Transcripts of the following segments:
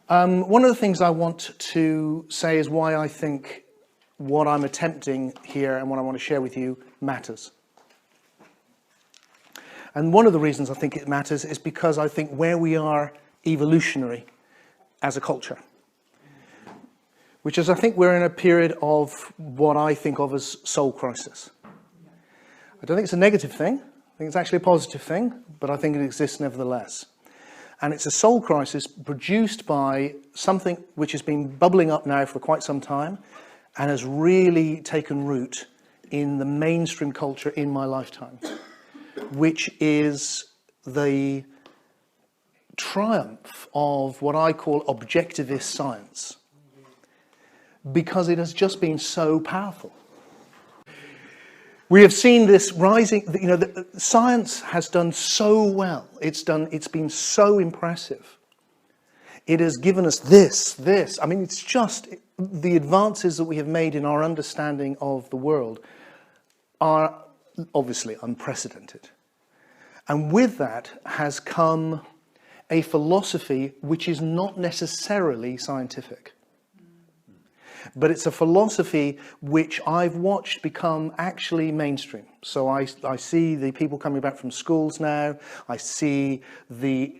One of the things I want to say is why I think what I'm attempting here and what I want to share with you matters. And one of the reasons I think it matters is because I think where we are evolutionary as a culture, which is I think we're in a period of what I think of as soul crisis. I don't think it's a negative thing. I think it's actually a positive thing, but I think it exists nevertheless. And it's a soul crisis produced by something which has been bubbling up now for quite some time and has really taken root in the mainstream culture in my lifetime, which is the triumph of what I call objectivist science, because it has just been so powerful. We have seen this rising, science has done so well. It's been so impressive. It has given us this. I mean, it's just the advances that we have made in our understanding of the world are obviously unprecedented. And with that has come a philosophy which is not necessarily scientific. But it's a philosophy which I've watched become actually mainstream. So I see the people coming back from schools now. I see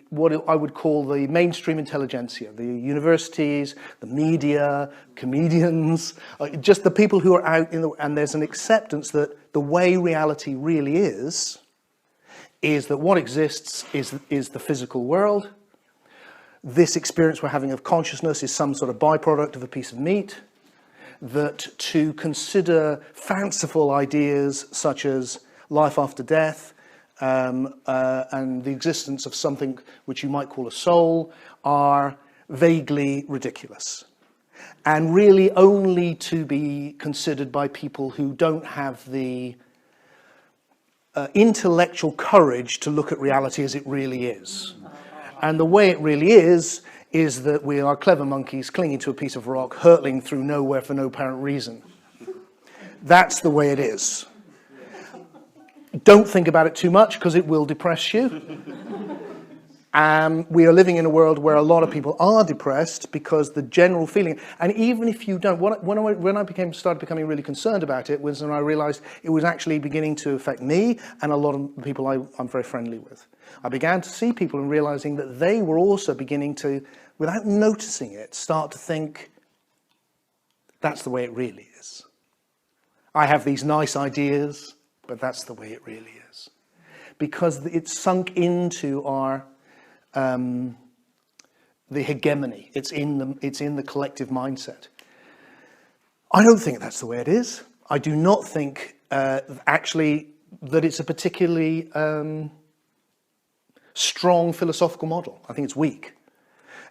what I would call the mainstream intelligentsia, the universities, the media, comedians, just the people who are out and there's an acceptance that the way reality really is that what exists is the physical world. This experience we're having of consciousness is some sort of byproduct of a piece of meat. That to consider fanciful ideas such as life after death and the existence of something which you might call a soul are vaguely ridiculous. And really only to be considered by people who don't have the intellectual courage to look at reality as it really is. And the way it really is that we are clever monkeys clinging to a piece of rock, hurtling through nowhere for no apparent reason. That's the way it is. Don't think about it too much because it will depress you. We are living in a world where a lot of people are depressed because the general feeling, and even if you don't, when I started becoming really concerned about it was when I realized it was actually beginning to affect me and a lot of the people I'm very friendly with. I began to see people and realizing that they were also beginning to, without noticing it, start to think, that's the way it really is. I have these nice ideas, but that's the way it really is. Because it's sunk into our the hegemony. It's in the collective mindset. I don't think that's the way it is. I do not think actually that it's a particularly strong philosophical model. I think it's weak.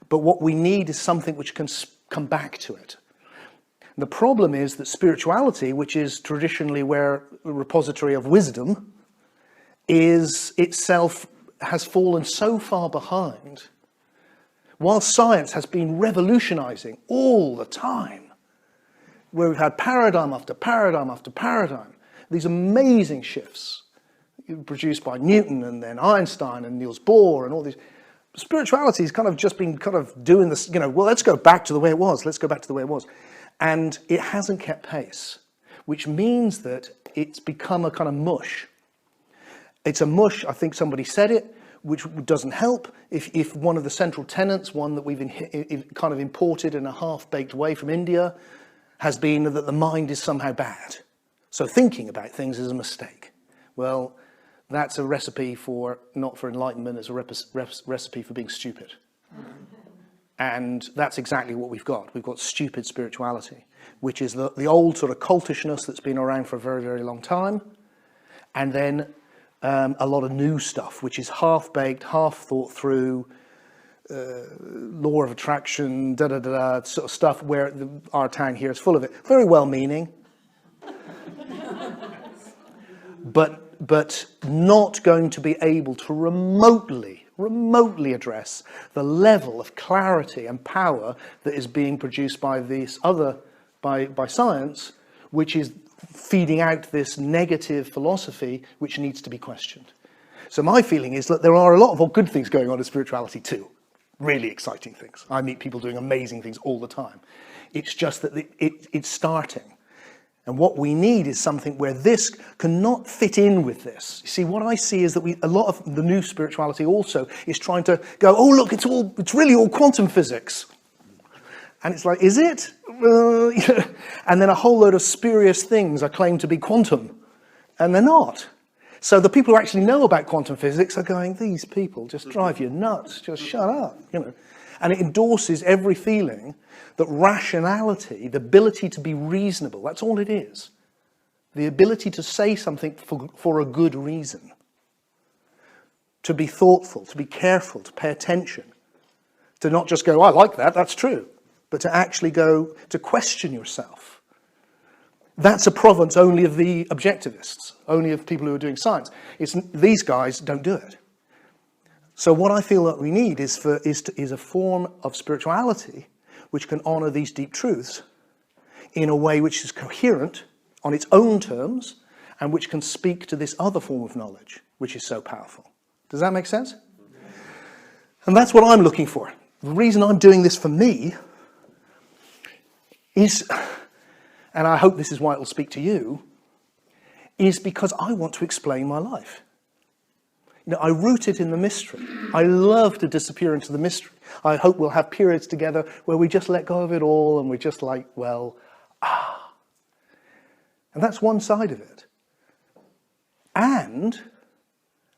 But what we need is something which can come back to it. The problem is that spirituality, which is traditionally where the repository of wisdom, is itself has fallen so far behind, while science has been revolutionizing all the time, where we've had paradigm after paradigm after paradigm, these amazing shifts produced by Newton and then Einstein and Niels Bohr and all these. Spirituality has kind of just been kind of doing this, well, let's go back to the way it was. Let's go back to the way it was. And it hasn't kept pace, which means that it's become a kind of mush. It's a mush, I think somebody said it, which doesn't help if one of the central tenets, one that we've kind of imported in a half-baked way from India, has been that the mind is somehow bad. So thinking about things is a mistake. Well, that's a recipe not for enlightenment, it's a recipe for being stupid. And that's exactly what we've got. We've got stupid spirituality, which is the old sort of cultishness that's been around for a very, very long time. And then a lot of new stuff, which is half-baked, half-thought through, law of attraction, sort of stuff where our town here is full of it. Very well-meaning. But not going to be able to remotely address the level of clarity and power that is being produced by by science, which is feeding out this negative philosophy which needs to be questioned. So my feeling is that there are a lot of good things going on in spirituality too. really exciting things. I meet people doing amazing things all the time. It's just that it's starting. And what we need is something where this cannot fit in with this. You see, what I see is that a lot of the new spirituality also is trying to go, oh, look, it's really all quantum physics. And it's like, is it? And then a whole load of spurious things are claimed to be quantum, and they're not. So the people who actually know about quantum physics are going, these people just drive you nuts, just shut up, And it endorses every feeling that rationality, the ability to be reasonable, that's all it is. The ability to say something for a good reason. To be thoughtful, to be careful, to pay attention. To not just go, I like that, that's true. But to actually go, to question yourself. That's a province only of the objectivists, only of people who are doing science. These guys don't do it. So what I feel that we need is a form of spirituality which can honour these deep truths in a way which is coherent on its own terms and which can speak to this other form of knowledge, which is so powerful. Does that make sense? And that's what I'm looking for. The reason I'm doing this for me is, and I hope this is why it will speak to you, is because I want to explain my life. I root it in the mystery. I love to disappear into the mystery. I hope we'll have periods together where we just let go of it all and we're just like, well, And that's one side of it. And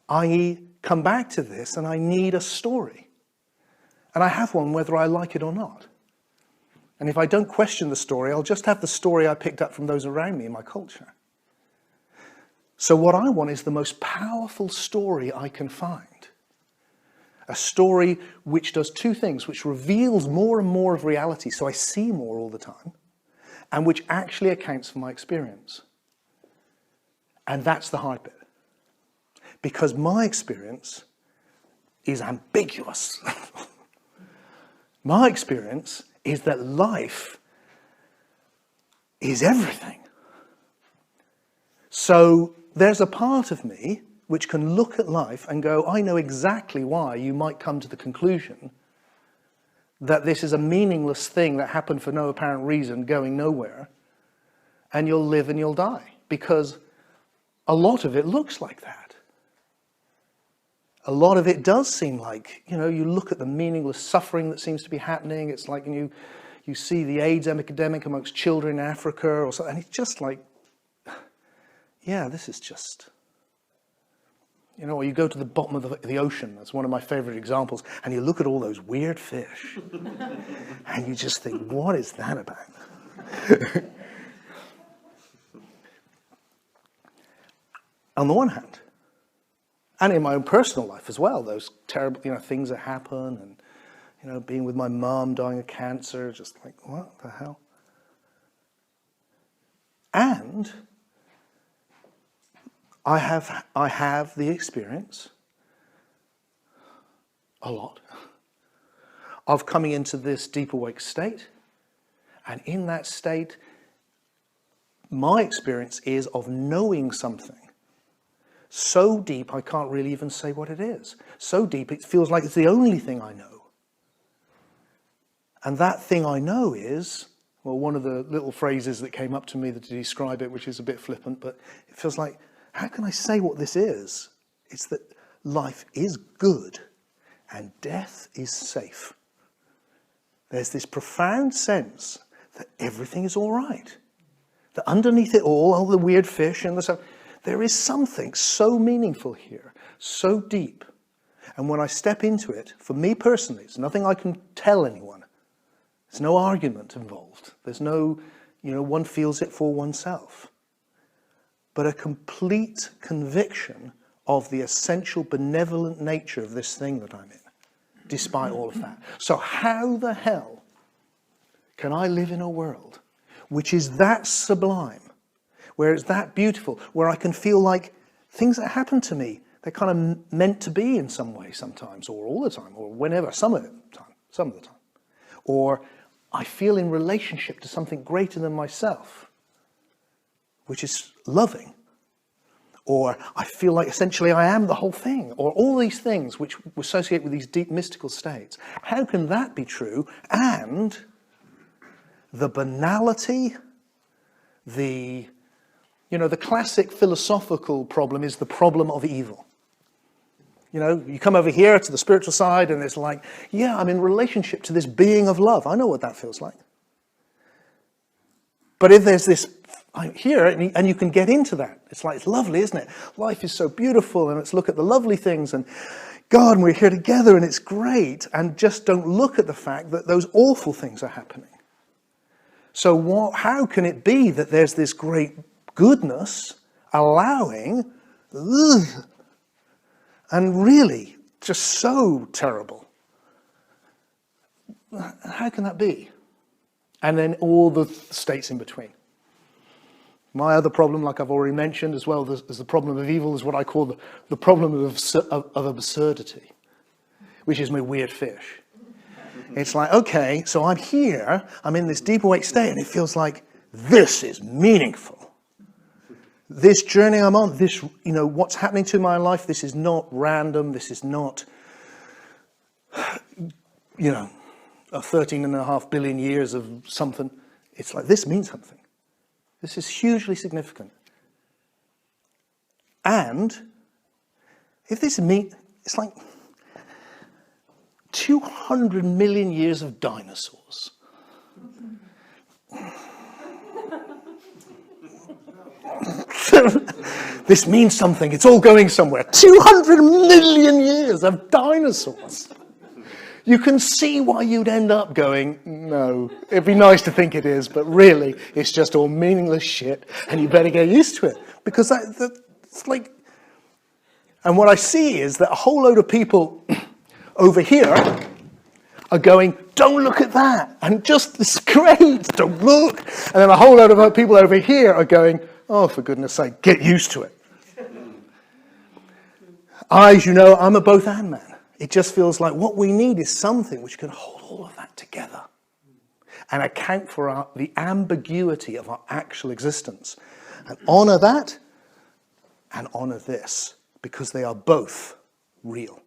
I come back to this and I need a story. And I have one whether I like it or not. And if I don't question the story, I'll just have the story I picked up from those around me in my culture. So what I want is the most powerful story I can find. A story which does two things, which reveals more and more of reality, so I see more all the time, and which actually accounts for my experience. And that's the hard bit. Because my experience is ambiguous. My experience is that life is everything. So there's a part of me which can look at life and go, I know exactly why you might come to the conclusion that this is a meaningless thing that happened for no apparent reason, going nowhere, and you'll live and you'll die. Because a lot of it looks like that. A lot of it does seem like, you look at the meaningless suffering that seems to be happening. It's like you see the AIDS epidemic amongst children in Africa or something, and it's just like, yeah, this is just, or you go to the bottom of the ocean, that's one of my favorite examples, and you look at all those weird fish, and you just think, what is that about? On the one hand, and in my own personal life as well, those terrible, things that happen, and, being with my mum dying of cancer, just like, what the hell? And I have the experience, a lot, of coming into this deep awake state. And in that state, my experience is of knowing something so deep I can't really even say what it is. So deep it feels like it's the only thing I know. And that thing I know is, well, one of the little phrases that came up to me to describe it, which is a bit flippant, but it feels like, how can I say what this is? It's that life is good and death is safe. There's this profound sense that everything is all right. That underneath it all the weird fish and the stuff, there is something so meaningful here, so deep. And when I step into it, for me personally, it's nothing I can tell anyone. There's no argument involved. There's no, one feels it for oneself. But a complete conviction of the essential benevolent nature of this thing that I'm in, despite all of that. So how the hell can I live in a world which is that sublime, where it's that beautiful, where I can feel like things that happen to me, they're kind of meant to be in some way sometimes, or all the time, or whenever, some of the time. Or I feel in relationship to something greater than myself, which is loving. or I feel like essentially I am the whole thing, or all these things which we associate with these deep mystical states. How can that be true? And the banality, the classic philosophical problem is the problem of evil. You come over here to the spiritual side and it's like, yeah, I'm in relationship to this being of love. I know what that feels like. But if there's this here, and you can get into that. It's like, it's lovely, isn't it? Life is so beautiful, and let's look at the lovely things, and God, and we're here together, and it's great. And just don't look at the fact that those awful things are happening. So how can it be that there's this great goodness allowing, and really just so terrible? How can that be? And then all the states in between. My other problem, like I've already mentioned, as well as the problem of evil, is what I call the problem of absurdity, which is my weird fish. It's like, okay, so I'm here, I'm in this deep awake state, and it feels like this is meaningful. This journey I'm on, this, what's happening to my life, this is not random, this is not, 13.5 billion years of something. It's like, this means something. This is hugely significant. And if this means, it's like 200 million years of dinosaurs. This means something. It's all going somewhere. 200 million years of dinosaurs. You can see why you'd end up going, no, it'd be nice to think it is, but really, it's just all meaningless shit, and you better get used to it. Because it's like... And what I see is that a whole load of people over here are going, don't look at that, and just, it's great, don't look. And then a whole load of people over here are going, oh, for goodness sake, get used to it. As you know, I'm a both-and man. It just feels like what we need is something which can hold all of that together and account for the ambiguity of our actual existence. And honor that and honor this, because they are both real.